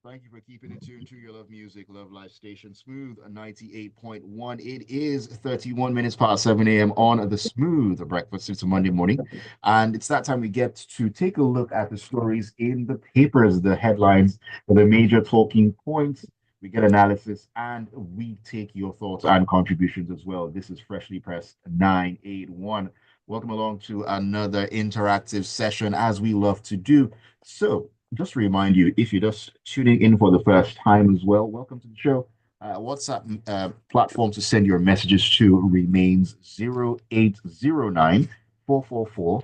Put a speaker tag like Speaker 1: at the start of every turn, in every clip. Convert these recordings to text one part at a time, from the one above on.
Speaker 1: Thank you for keeping it tuned to your love music, love life station, Smooth 98.1. It is 31 minutes past 7 a.m. on the Smooth Breakfast. It's a Monday morning, and it's that time we get to take a look at the stories in the papers, the headlines, the major talking points. We get analysis and we take your thoughts and contributions as well. This is Freshly Pressed 981. Welcome along to another interactive session as we love to do. So, just to remind you, if you're just tuning in for the first time as well, welcome to the show. WhatsApp platform to send your messages to remains 0809 444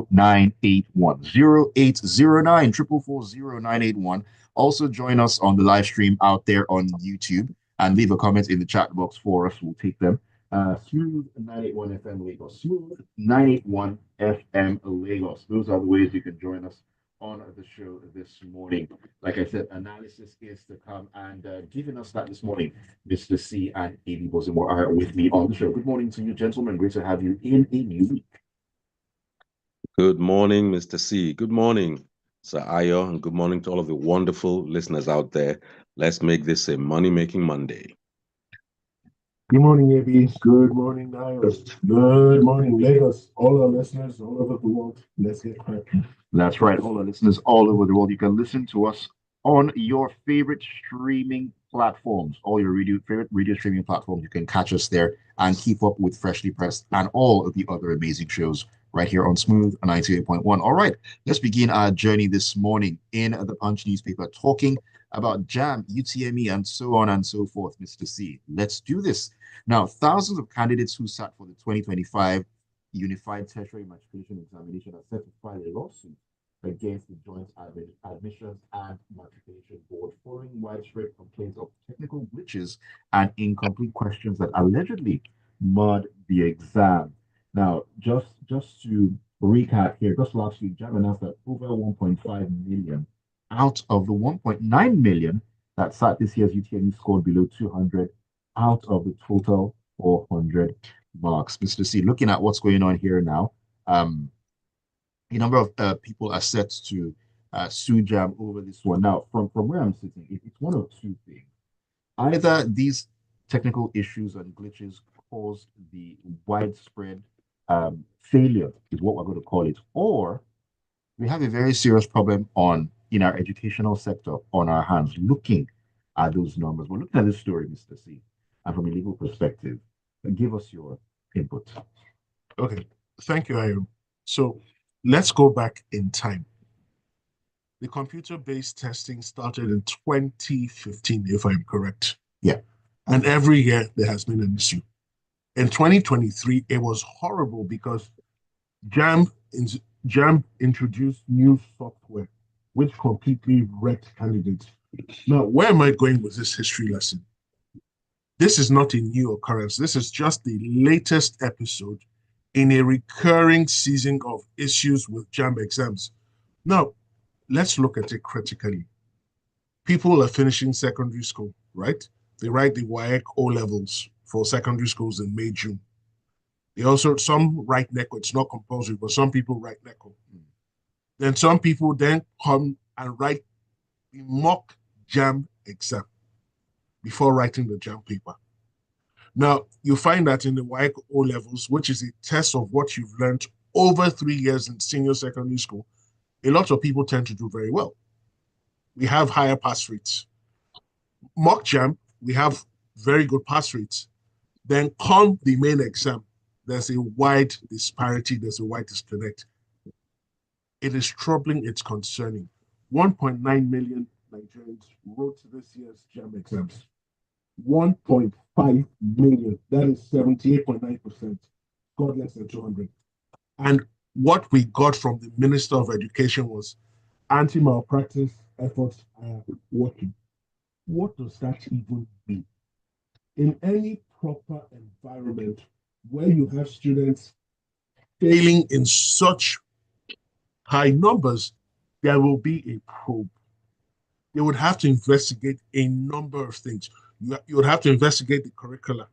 Speaker 1: 0981. 0809 444 0981. Also, join us on the live stream out there on YouTube and leave a comment in the chat box for us. We'll take them. Smooth 981 FM Lagos. Smooth 981 FM Lagos. Those are the ways you can join us on the show this morning. Like I said, analysis is to come, and giving us that this morning, Mr. C and AB Bozimo are with me on the show. Good morning to you, gentlemen. Great to have you in a new week.
Speaker 2: Good morning, Mr. C. Good morning, Sir Ayo, and good morning to all of the wonderful listeners out there. Let's make this a money-making Monday.
Speaker 3: Good morning, AB. Good morning, Niles. Good morning, Lagos. All our listeners all over the world. Let's get cracking.
Speaker 1: That's right, all our listeners all over the world. You can listen to us on your favorite streaming platforms, all your favorite radio streaming platforms. You can catch us there and keep up with Freshly Pressed and all of the other amazing shows right here on Smooth 98.1. All right, let's begin our journey this morning in the Punch newspaper, talking about JAMB, UTME, and so on and so forth, Mr. C. Let's do this. Now, thousands of candidates who sat for the 2025 Unified Tertiary Matriculation Examination are set to file a lawsuit against the Joint Admissions and Matriculation Board following widespread complaints of technical glitches and incomplete questions that allegedly marred the exam. Now, just to recap here, just last week, JAMB announced that over 1.5 million out of the 1.9 million that sat this year's UTME scored below 200 out of the total 400 marks. Mr. C, looking at what's going on here now, a number of people are set to sue JAM over this one. Now, from where I'm sitting, it's one of two things. Either these technical issues and glitches caused the widespread failure, is what we're going to call it, or we have a very serious problem on in our educational sector on our hands, looking at those numbers. We're looking at this story, Mr. C, and from a legal perspective, give us your input.
Speaker 3: Okay. Thank you, Ayo. So let's go back in time. The computer-based testing started in 2015, if I'm correct.
Speaker 1: Yeah.
Speaker 3: And every year there has been an issue. In 2023, it was horrible because JAMB introduced new software which completely wrecked candidates. Now, where am I going with this history lesson? This is not a new occurrence. This is just the latest episode in a recurring season of issues with JAMB exams. Now, let's look at it critically. People are finishing secondary school, right? They write the WAEC O levels for secondary schools in May, June. They also, some write NECO. It's not compulsory, but some people write NECO. Then some people then come and write the mock JAMB exam before writing the JAMB paper. Now, you find that in the WAEC O levels, which is a test of what you've learned over 3 years in senior secondary school, a lot of people tend to do very well. We have higher pass rates. Mock JAMB, we have very good pass rates. Then come the main exam, there's a wide disparity, there's a wide disconnect. It is troubling, it's concerning. 1.9 million Nigerians wrote this year's JAMB exams. 1.5 million, that is 78.9%, got less than 200. And what we got from the Minister of Education was anti-malpractice efforts are working. What does that even mean? In any proper environment where you have students failing in such high numbers, there will be a probe. They would have to investigate a number of things. You would have to investigate the curricula.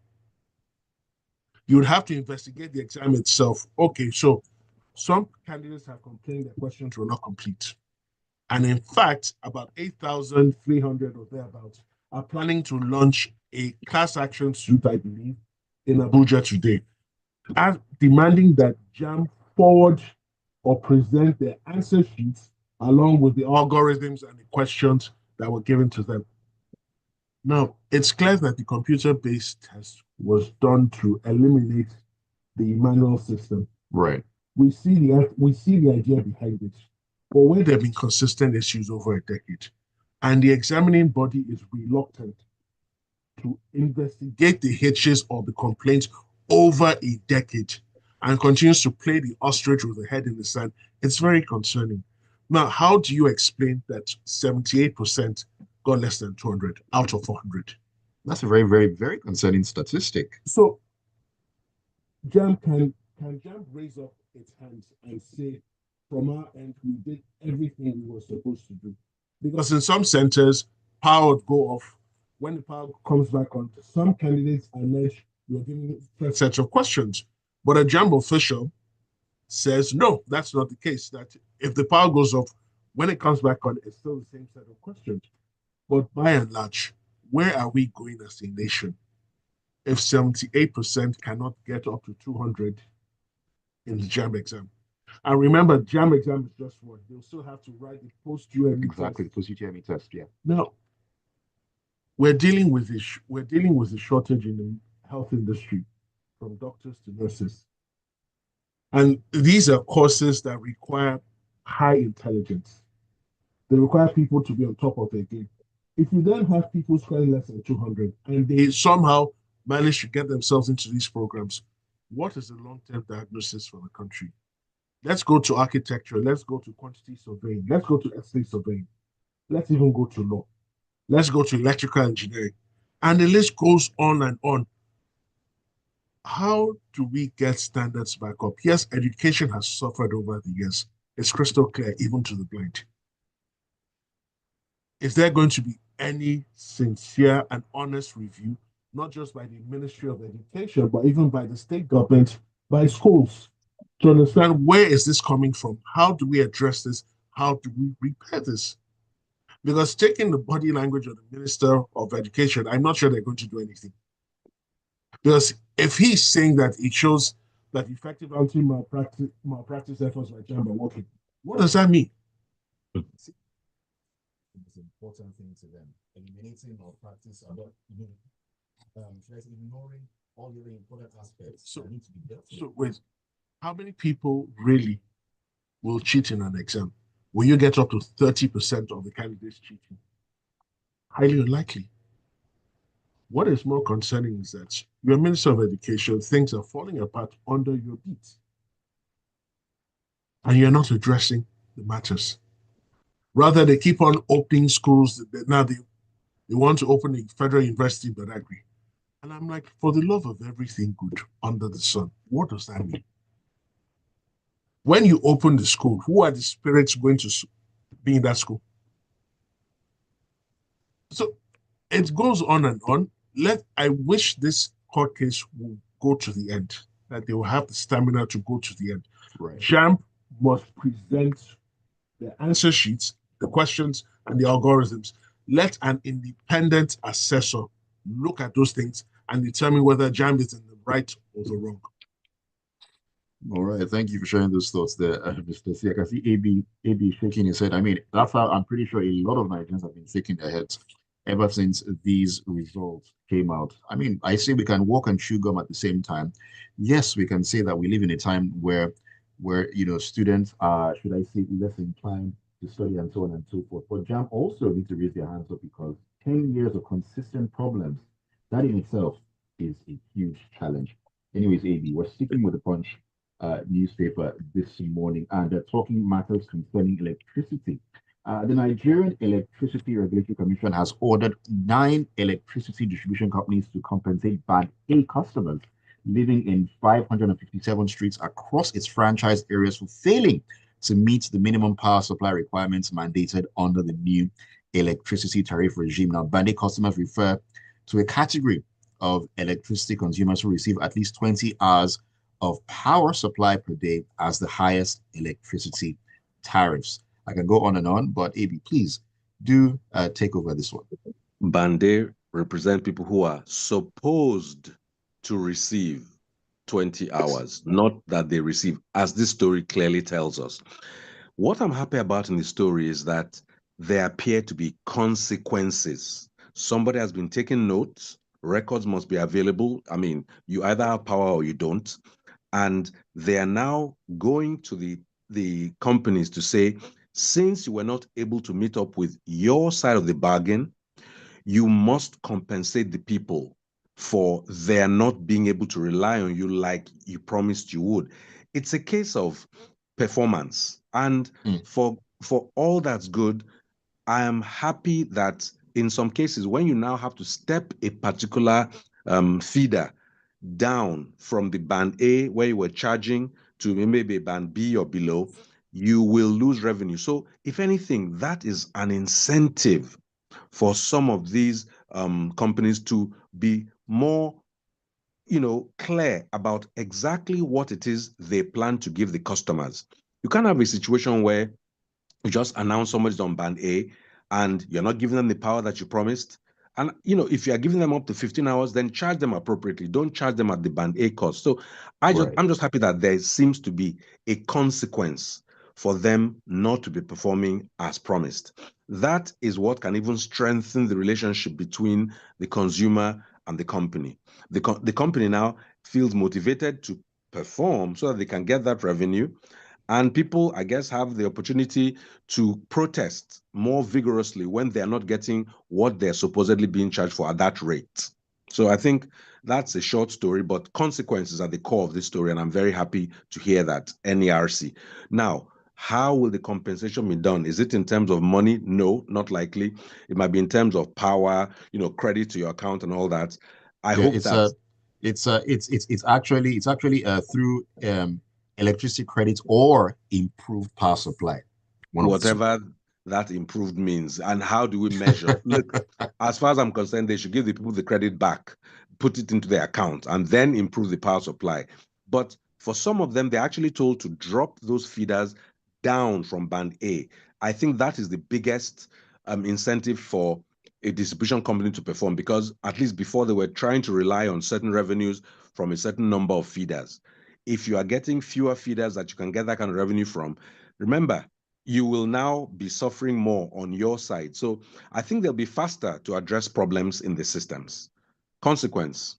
Speaker 3: You would have to investigate the exam itself. Okay, so some candidates have complained their questions were not complete. And in fact, about 8,300 or thereabouts are planning to launch a class action suit, I believe, in Abuja today, as demanding that JAMB forward or present their answer sheets along with the algorithms and the questions that were given to them. Now, it's clear that the computer-based test was done to eliminate the manual system.
Speaker 1: Right.
Speaker 3: We see the idea behind it, but where there have been consistent issues over a decade, and the examining body is reluctant to investigate the hitches or the complaints over a decade and continues to play the ostrich with the head in the sand, it's very concerning. Now, how do you explain that 78% got less than 200 out of 400?
Speaker 1: That's a very, very, very concerning statistic.
Speaker 3: So, JAMB can JAMB raise up its hands and say, from our end, we did everything we were supposed to do? Because in some centers, power would go off. When the power comes back on, some candidates allege you're giving a set of questions. But a JAMB official says, no, that's not the case. That if the power goes off, when it comes back on, it's still the same set of questions. But by and large, where are we going as a nation if 78% cannot get up to 200 in the JAMB exam? And remember, JAMB exam is just one. They'll still have to write the post-UTME
Speaker 1: Exactly,
Speaker 3: test.
Speaker 1: post-UTME test, yeah.
Speaker 3: Now, we're dealing with a shortage in the health industry, from doctors to nurses. And these are courses that require high intelligence. They require people to be on top of their game. If you then have people scoring less than 200 and they somehow manage to get themselves into these programs, what is the long-term diagnosis for the country? Let's go to architecture. Let's go to quantity surveying. Let's go to estate surveying. Let's even go to law. Let's go to electrical engineering. And the list goes on and on. How do we get standards back up? Yes, education has suffered over the years. It's crystal clear, even to the blind. Is there going to be any sincere and honest review, not just by the Ministry of Education, but even by the state government, by schools, to understand where is this coming from? How do we address this? How do we repair this? Because taking the body language of the Minister of Education, I'm not sure they're going to do anything. Because if he's saying that it shows that effective anti-malpractice efforts by JAMB are working, what does that mean?
Speaker 1: It's an important thing to them. Eliminating malpractice about ignoring all the other important aspects that need to be dealt with.
Speaker 3: So wait, how many people really will cheat in an exam? Will you get up to 30% of the candidates cheating? Highly unlikely. What is more concerning is that your Minister of Education, things are falling apart under your feet. And you're not addressing the matters. Rather, they keep on opening schools. Now they want to open a federal university in Badagry. And I'm like, for the love of everything good under the sun, what does that mean? When you open the school, who are the spirits going to be in that school? So it goes on and on. I wish this court case will go to the end, that they will have the stamina to go to the end.
Speaker 1: Right.
Speaker 3: JAMB must present the answer sheets, the questions, and the algorithms. Let an independent assessor look at those things and determine whether JAMB is in the right or the wrong.
Speaker 1: All right, thank you for sharing those thoughts there, Mr. C. I can see AB shaking his head. I mean, that's how I'm pretty sure a lot of Nigerians have been shaking their heads ever since these results came out. I mean, I say we can walk and chew gum at the same time. Yes, we can say that we live in a time where students are, should I say, less inclined to study and so on and so forth. But JAMB also need to raise their hands up because 10 years of consistent problems, that in itself is a huge challenge. Anyways, AB, we're sticking with the punch newspaper this morning, and they're talking matters concerning electricity. The Nigerian Electricity Regulatory Commission has ordered 9 electricity distribution companies to compensate bad A customers living in 557 streets across its franchise areas for failing to meet the minimum power supply requirements mandated under the new electricity tariff regime. Now, bad A customers refer to a category of electricity consumers who receive at least 20 hours of power supply per day as the highest electricity tariffs. I can go on and on, but AB, please do take over this one.
Speaker 2: Band A represent people who are supposed to receive 20 hours, not that they receive, as this story clearly tells us. What I'm happy about in the story is that there appear to be consequences. Somebody has been taking notes, records must be available. I mean, you either have power or you don't. And they are now going to the companies to say, since you were not able to meet up with your side of the bargain, you must compensate the people for their not being able to rely on you like you promised you would. It's a case of performance. And for all that's good, I am happy that in some cases, when you now have to step a particular feeder down from the band A where you were charging to maybe band B or below, you will lose revenue. So if anything, that is an incentive for some of these companies to be more, clear about exactly what it is they plan to give the customers. You can't have a situation where you just announce somebody's on band A and you're not giving them the power that you promised. And if you are giving them up to 15 hours, then charge them appropriately. Don't charge them at the band A cost. So I'm just happy that there seems to be a consequence for them not to be performing as promised. That is what can even strengthen the relationship between the consumer and the company. The company now feels motivated to perform so that they can get that revenue. And people, I guess, have the opportunity to protest more vigorously when they're not getting what they're supposedly being charged for at that rate. So I think that's a short story, but consequences are the core of this story. And I'm very happy to hear that, NERC. Now, how will the compensation be done? Is it in terms of money? No, not likely. It might be in terms of power, credit to your account and all that. I hope that
Speaker 1: it's actually through electricity credits or improved power supply.
Speaker 2: Whatever that improved means. And how do we measure? Look, as far as I'm concerned, they should give the people the credit back, put it into their account, and then improve the power supply. But for some of them, they're actually told to drop those feeders down from band A. I think that is the biggest incentive for a distribution company to perform, because at least before they were trying to rely on certain revenues from a certain number of feeders. If you are getting fewer feeders that you can get that kind of revenue from, remember, you will now be suffering more on your side. So I think they'll be faster to address problems in the systems. Consequence.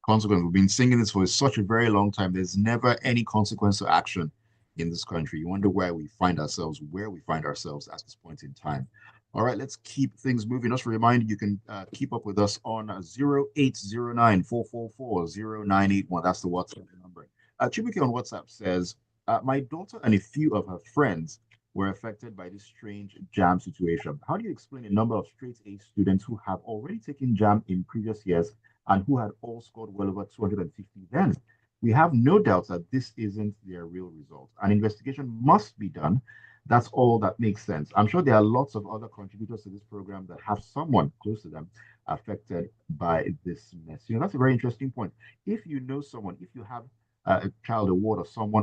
Speaker 1: We've been singing this for such a very long time. There's never any consequence to action in this country. You wonder where we find ourselves at this point in time. All right, let's keep things moving. Just a reminder, you can keep up with us on 0809 444 0981. That's the WhatsApp number. Chibuke on WhatsApp says, my daughter and a few of her friends were affected by this strange JAMB situation. How do you explain a number of straight A students who have already taken JAMB in previous years and who had all scored well over 250 then? We have no doubt that this isn't their real result. An investigation must be done. That's all that makes sense. I'm sure there are lots of other contributors to this program that have someone close to them affected by this mess. That's a very interesting point. If you know someone, if you have a child award or someone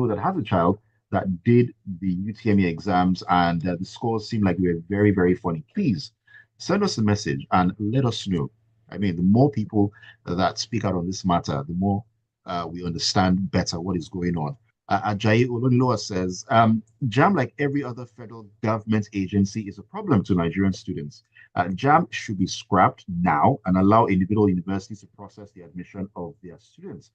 Speaker 1: that has a child that did the UTME exams and the scores seem like they were very, very funny, please send us a message and let us know. I mean, the more people that speak out on this matter, the more we understand better what is going on. Ajayi Oloniloa says, JAMB, like every other federal government agency, is a problem to Nigerian students. JAMB should be scrapped now and allow individual universities to process the admission of their students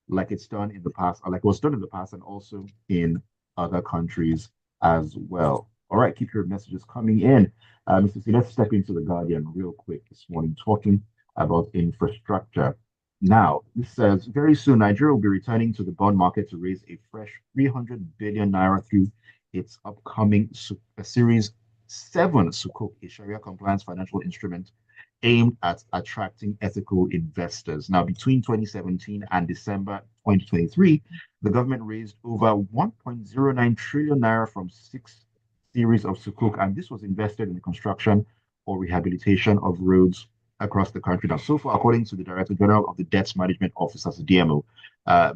Speaker 1: like it's done in the past, like it was done in the past and also in other countries as well. All right, keep your messages coming in. Mr. C, let's step into the Guardian real quick this morning, talking about infrastructure. Now, this says, very soon, Nigeria will be returning to the bond market to raise a fresh 300 billion naira through its upcoming Series 7 Sukuk, a Sharia compliance financial instrument aimed at attracting ethical investors. Now, between 2017 and December 2023, the government raised over 1.09 trillion naira from 6 series of Sukuk, and this was invested in the construction or rehabilitation of roads across the country. Now, so far, according to the Director General of the Debt Management Office, as the DMO,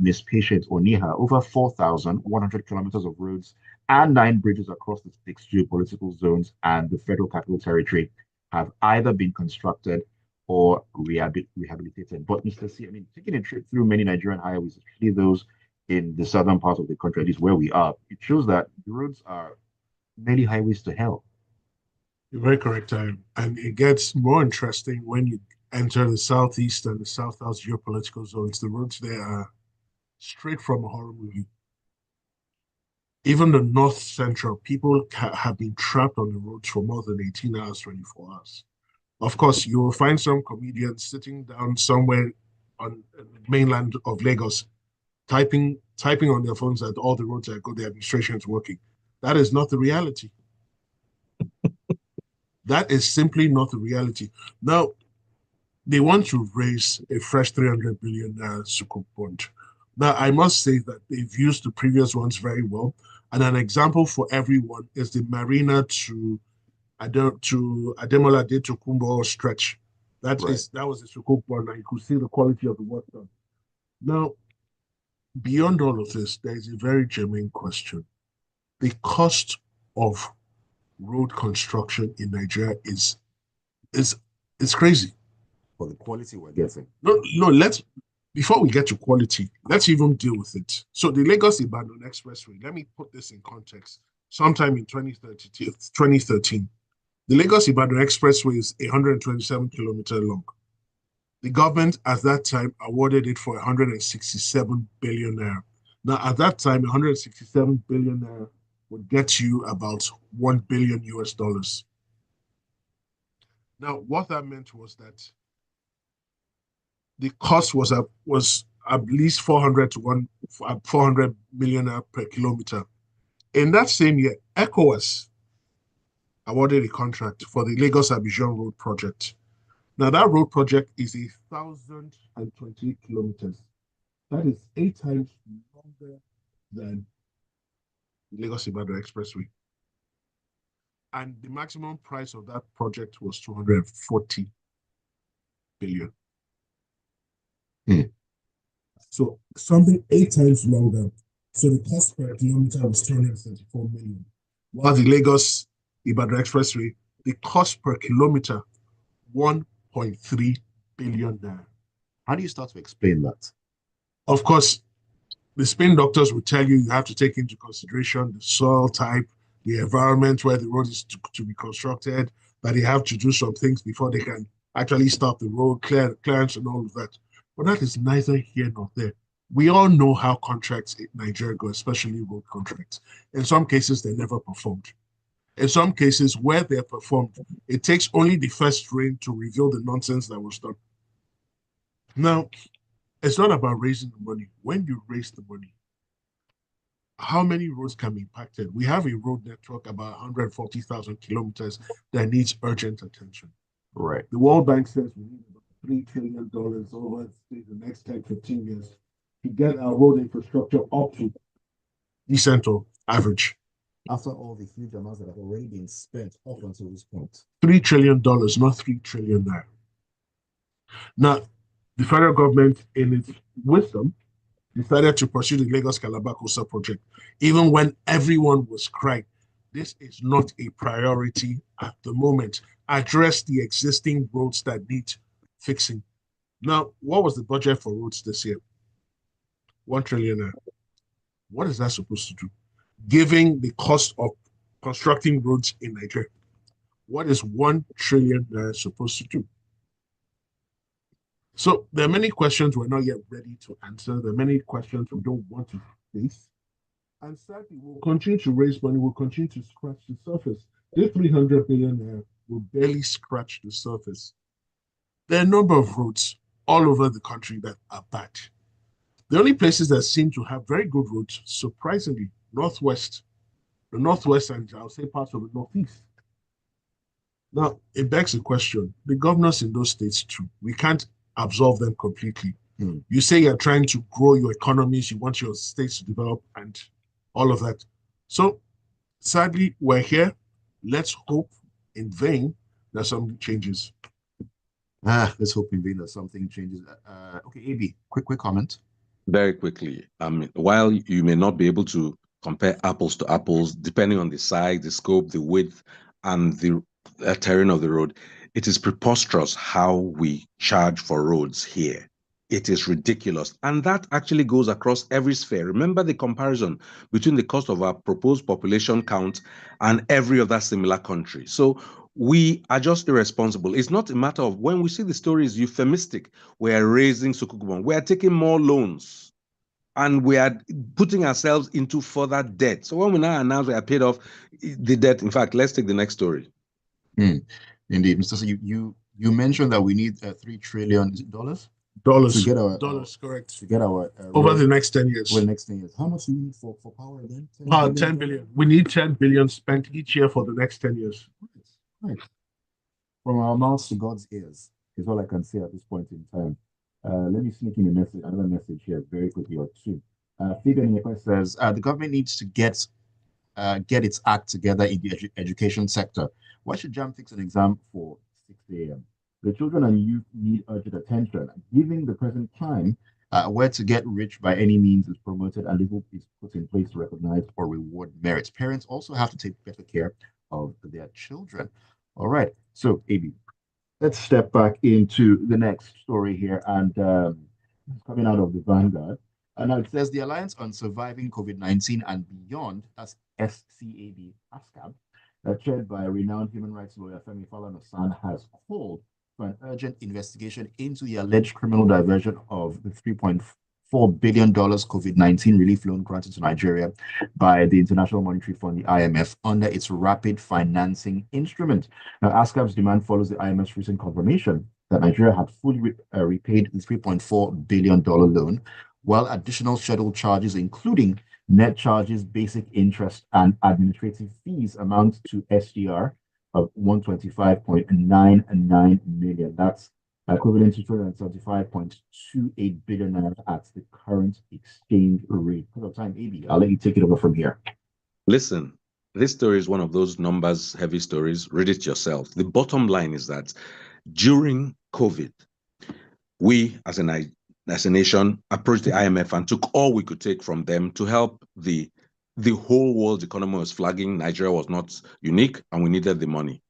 Speaker 1: Ms. Patience Oniha, over 4,100 kilometers of roads and 9 bridges across the 6 geopolitical zones and the Federal Capital Territory have either been constructed or rehabilitated. But Mr. C, I mean, taking a trip through many Nigerian highways, especially those in the southern part of the country, at least where we are, it shows that the roads are many highways to hell.
Speaker 3: You're very correct, time. And it gets more interesting when you enter the southeast and the south-south geopolitical zones. The roads there are straight from a horror movie. Even the north central, people have been trapped on the roads for more than 18 hours, 24 hours. Of course, you will find some comedians sitting down somewhere on the mainland of Lagos, typing on their phones that all the roads are good, the administration is working. That is not the reality. That is simply not the reality. Now, they want to raise a fresh 300 billion Sukuk bond. Now, I must say that they've used the previous ones very well. And an example for everyone is the Marina to Ademola de Tokumbo stretch. That was a Sukuk bond, and you could see the quality of the work done. Now, beyond all of this, there is a very germane question. The cost of road construction in Nigeria is crazy.
Speaker 1: For the quality we're getting.
Speaker 3: No, before we get to quality, let's even deal with it. So the Lagos-Ibadan Expressway, let me put this in context. Sometime in 2013, the Lagos-Ibadan Expressway is 127 kilometers long. The government at that time awarded it for 167 billion naira. Now, at that time, 167 billion naira would get you about $1 billion US. Now, what that meant was that the cost was at least 400 million per kilometer. In that same year, ECOWAS awarded a contract for the Lagos-Abidjan Road Project. Now, that road project is 1,028 kilometers. That is 8 times longer than the Lagos-Ibadan Expressway. And the maximum price of that project was 240 billion. So something 8 times longer. So the cost per kilometer was 234 million. While the Lagos-Ibadan Expressway, the cost per kilometer, 1.3 billion naira.
Speaker 1: How do you start to explain that?
Speaker 3: Of course, the spin doctors will tell you have to take into consideration the soil type, the environment where the road is to be constructed, that they have to do some things before they can actually stop the road, clearance and all of that. But that is neither here nor there. We all know how contracts in Nigeria go, especially road contracts. In some cases, they never performed. In some cases, where they're performed, it takes only the first rain to reveal the nonsense that was done. Now, it's not about raising the money. When you raise the money, how many roads can be impacted? We have a road network about 140,000 kilometers that needs urgent attention.
Speaker 1: Right.
Speaker 3: The World Bank says we need about $3 trillion over the next 10, 15 years to get our road infrastructure up to decent or average.
Speaker 1: After all the huge amounts that have already been spent up until this point.
Speaker 3: $3 trillion, not 3 trillion naira. Now, the federal government, in its wisdom, decided to pursue the Lagos-Calabar Coastal Project, even when everyone was crying. This is not a priority at the moment. Address the existing roads that need fixing. Now, what was the budget for roads this year? 1 trillion. What is that supposed to do? Given the cost of constructing roads in Nigeria, what is 1 trillion supposed to do? So there are many questions we're not yet ready to answer. There are many questions we don't want to face. And sadly, we'll continue to raise money. We'll continue to scratch the surface. This 300 billion will barely scratch the surface. There are a number of roads all over the country that are bad. The only places that seem to have very good roads, surprisingly, Northwest, the Northwest, and I'll say parts of the Northeast. Now, it begs the question, the governors in those states too, we can't absolve them completely. You say you're trying to grow your economies, you want your states to develop and all of that. So sadly, we're here. Let's hope in vain that something changes.
Speaker 1: Let's hope in vain that something changes. Okay, AB, quick comment.
Speaker 2: Very quickly. While you may not be able to compare apples to apples, depending on the size, the scope, the width, and the terrain of the road, it is preposterous how we charge for roads here. It is ridiculous. And that actually goes across every sphere. Remember the comparison between the cost of our proposed population count and every other similar country. So we are just irresponsible. It's not a matter of when we see the story is euphemistic. We are raising Sukukubon. We are taking more loans and we are putting ourselves into further debt. So when we now announce we are paid off the debt, in fact, let's take the next story.
Speaker 1: Indeed, Mr. So you mentioned that we need $3 trillion
Speaker 3: Dollars.
Speaker 1: to get our
Speaker 3: Dollars, correct.
Speaker 1: to get our
Speaker 3: Over the next 10 years.
Speaker 1: over the next 10 years. How much do we need for power again?
Speaker 3: 10 billion. We need 10 billion spent each year for the next 10 years.
Speaker 1: Right. From our mouths to God's ears is all I can say at this point in time. Let me sneak in another message here very quickly or two. Fabian says the government needs to get its act together in the education sector. Why should JAMB fix an exam for 6 a.m.? The children and youth need urgent attention. Giving the present time where to get rich by any means is promoted and little is put in place to recognize or reward merits. Parents also have to take better care of their children. All right. So, AB, let's step back into the next story here. And coming out of the Vanguard. And now it says the Alliance on Surviving COVID-19 and Beyond, that's SCAB, ASCAB, chaired by renowned human rights lawyer Femi Falana, has called for an urgent investigation into the alleged criminal diversion of the $3.4 billion COVID-19 relief loan granted to Nigeria by the International Monetary Fund, the IMF, under its rapid financing instrument. Now, ASCAB's demand follows the IMF's recent confirmation that Nigeria had fully repaid the $3.4 billion loan, while additional scheduled charges, including net charges, basic interest, and administrative fees, amount to SDR of 125.99 million. That's equivalent to 275.28 billion naira at the current exchange rate. Because of time, AB, I'll let you take it over from here.
Speaker 2: Listen, this story is one of those numbers heavy stories. Read it yourself. The bottom line is that during COVID, we as a nation approached the IMF and took all we could take from them to help the whole world's economy was flagging. Nigeria was not unique and we needed the money.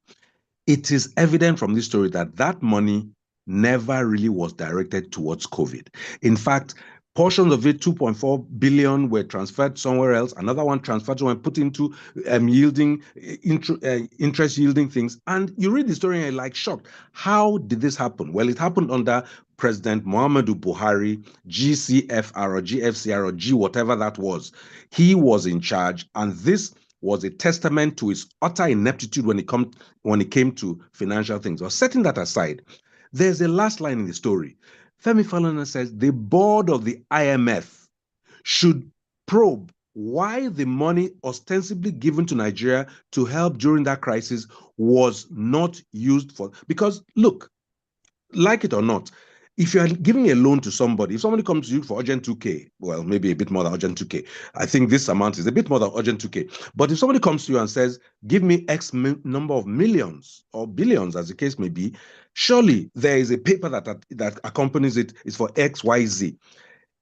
Speaker 2: It is evident from this story that that money never really was directed towards COVID. In fact, portions of it, 2.4 billion, were transferred somewhere else. Another one transferred to and put into interest yielding things. And you read the story and you're like shocked. How did this happen? Well, it happened under President Muhammadu Buhari, GCFR or GFCR or G whatever that was. He was in charge, and this was a testament to his utter ineptitude when it came to financial things. Or setting that aside, there's a last line in the story. Femi Falana says the board of the IMF should probe why the money ostensibly given to Nigeria to help during that crisis was not used for, because look, like it or not, if you're giving a loan to somebody, if somebody comes to you for urgent 2K, well, maybe a bit more than urgent 2K. I think this amount is a bit more than urgent 2K. But if somebody comes to you and says, give me X number of millions or billions, as the case may be, surely there is a paper that accompanies it is for X, Y, Z.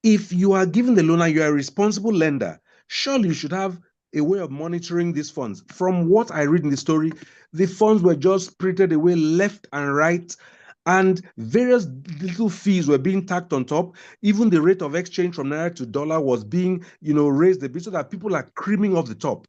Speaker 2: If you are giving the loan and you are a responsible lender, surely you should have a way of monitoring these funds. From what I read in the story, the funds were just spirited away left and right, and various little fees were being tacked on top. Even the rate of exchange from naira to dollar was being, raised a bit, so that people are creaming off the top.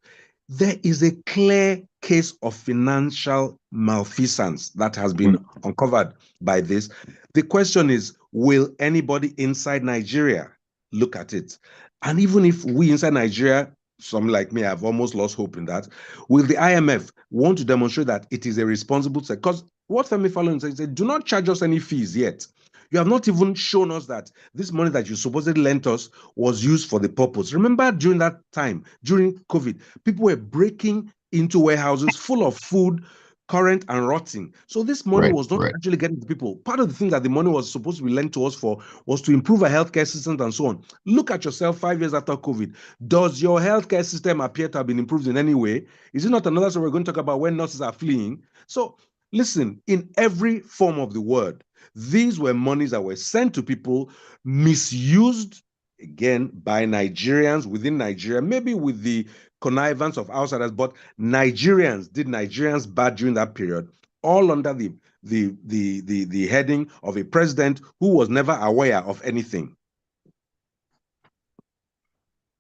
Speaker 2: There is a clear case of financial malfeasance that has been uncovered by this. The question is, will anybody inside Nigeria look at it? And even if we inside Nigeria, some like me, have almost lost hope in that, will the IMF want to demonstrate that it is a responsible sector? Because what Femi Falana said, do not charge us any fees yet. You have not even shown us that this money that you supposedly lent us was used for the purpose. Remember during that time, during COVID, people were breaking into warehouses full of food, current and rotting. So this money was not actually getting to people. Part of the thing that the money was supposed to be lent to us for was to improve our healthcare systems and so on. Look at yourself 5 years after COVID. Does your healthcare system appear to have been improved in any way? Is it not another story we're going to talk about when nurses are fleeing? So listen, in every form of the word, these were monies that were sent to people, misused again, by Nigerians within Nigeria, maybe with the connivance of outsiders, but Nigerians did Nigerians bad during that period, all under the heading of a president who was never aware of anything.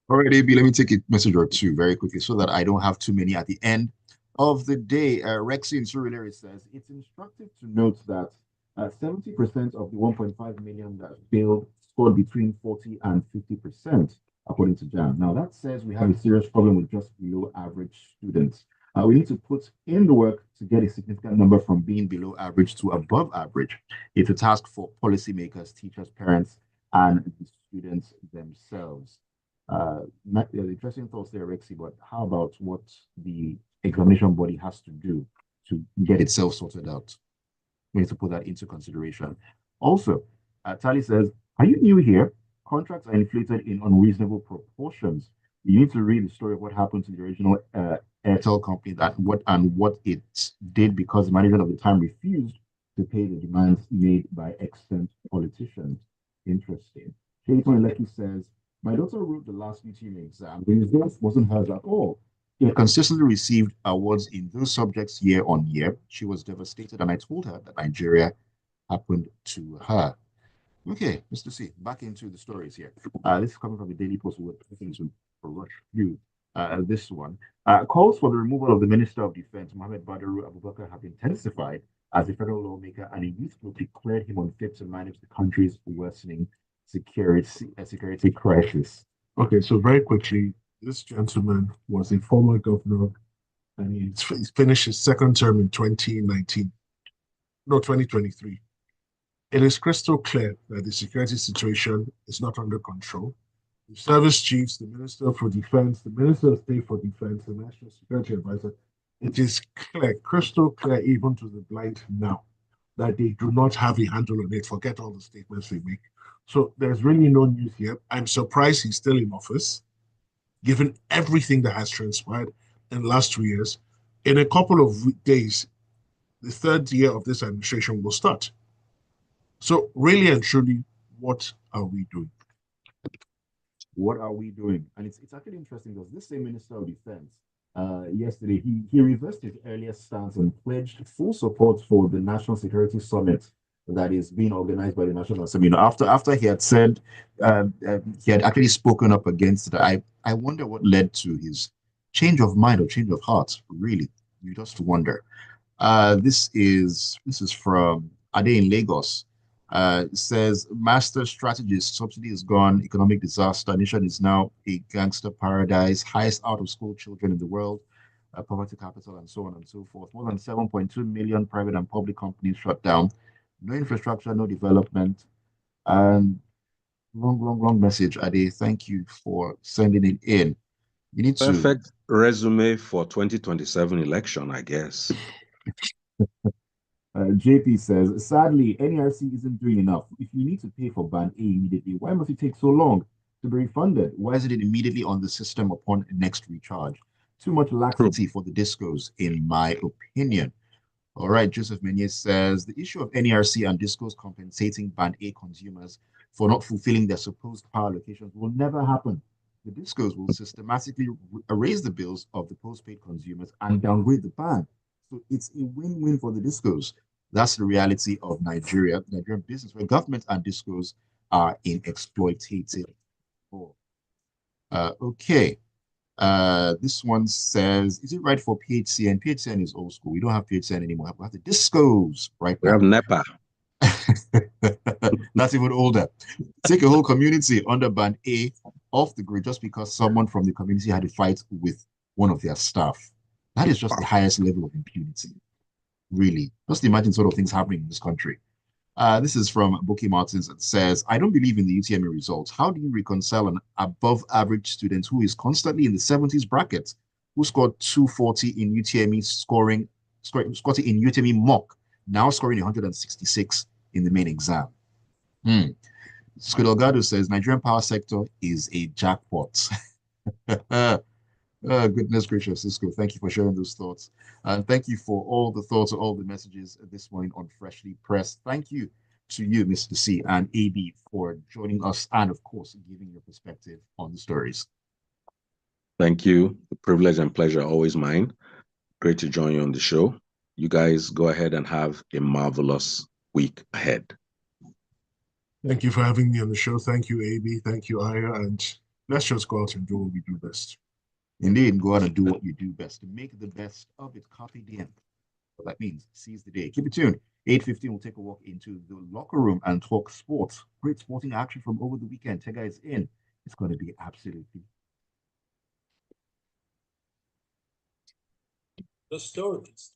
Speaker 1: All right, AB, let me take a message or two very quickly so that I don't have too many at the end of the day. Rexy in Surulere says, it's instructive to note that 70% of the 1.5 million that failed scored between 40 and 50%, according to JAMB. Now, that says we have a serious problem with just below average students. We need to put in the work to get a significant number from being below average to above average. It's a task for policymakers, teachers, parents, and the students themselves. Interesting thoughts there, Rexy, but how about what the examination body has to do to get itself sorted out? We need to put that into consideration. Also, Tali says, are you new here? Contracts are inflated in unreasonable proportions. You need to read the story of what happened to the original Airtel company what it did because the management of the time refused to pay the demands made by extant politicians. Interesting. Shayton Lecky says, my daughter wrote the last UTME exam. The result wasn't hers at all. She had consistently received awards in those subjects year on year. She was devastated, and I told her that Nigeria happened to her. Okay, Mr. C, back into the stories here. This is coming from the Daily Post. We're taking to rush through this one. Calls for the removal of the Minister of Defense, Mohammed Badaru Abubakar, have intensified as a federal lawmaker, and a youth group declared him unfit to manage the country's worsening security crisis.
Speaker 3: Okay, so very quickly, this gentleman was a former governor, and he's finished his second term in 2023. It is crystal clear that the security situation is not under control. The service chiefs, the Minister for Defense, the Minister of State for Defense, the National Security Advisor, it is clear, crystal clear, even to the blind now, that they do not have a handle on it. Forget all the statements they make. So there's really no news here. I'm surprised he's still in office, given everything that has transpired in the last 2 years. In a couple of days, the third year of this administration will start. So really and truly, what are we doing?
Speaker 1: What are we doing? And it's actually interesting because this same Minister of Defense, yesterday, he reversed his earlier stance and pledged full support for the National Security Summit that is being organized by the National Assembly. After he had said he had actually spoken up against it, I wonder what led to his change of mind or change of heart. Really, you just wonder. This is from Ade in Lagos. It says, master strategist, subsidy is gone, economic disaster, nation is now a gangster paradise, highest out of school children in the world, poverty capital, and so on and so forth. More than 7.2 million private and public companies shut down. No infrastructure, no development. And long message, Ade. Thank you for sending it in. You need
Speaker 2: Perfect resume for 2027 election, I guess.
Speaker 1: JP says, sadly, NERC isn't doing enough. If you need to pay for Band A immediately, why must it take so long to be refunded? Why isn't it immediately on the system upon next recharge? Too much laxity for the discos, in my opinion. All right, Joseph Menyes says, the issue of NERC and discos compensating Band A consumers for not fulfilling their supposed power allocations will never happen. The discos will systematically raise the bills of the postpaid consumers and downgrade the band. So it's a win-win for the discos. That's the reality of Nigerian business, where government and discos are in exploitative. Okay. This one says, is it right for PHCN? PHCN is old school. We don't have PHCN anymore. We have the discos right now.
Speaker 2: We have NEPA.
Speaker 1: That's even older. Take a whole community under Band A off the grid just because someone from the community had a fight with one of their staff. That is just the highest level of impunity. Really. Just imagine sort of things happening in this country. This is from Buki Martins. It says, I don't believe in the UTME results. How do you reconcile an above average student who is constantly in the 70s bracket, who scored 240 in UTME scored in UTME mock, now scoring 166 in the main exam? Squidolgado says, Nigerian power sector is a jackpot. Goodness gracious, Cisco. Thank you for sharing those thoughts. And thank you for all the thoughts and all the messages this morning on Freshly Pressed. Thank you to you, Mr. C and AB, for joining us and, of course, giving your perspective on the stories.
Speaker 2: Thank you. The privilege and pleasure always mine. Great to join you on the show. You guys go ahead and have a marvelous week ahead.
Speaker 3: Thank you for having me on the show. Thank you, AB. Thank you, Aya. And let's just go out and do what we do best.
Speaker 1: Indeed, go out and do what you do best. To make the best of it, carpe diem. What that means, seize the day. Keep it tuned. 8:15, we'll take a walk into the locker room and talk sports. Great sporting action from over the weekend. Tega is in. It's going to be absolutely.
Speaker 4: The stories.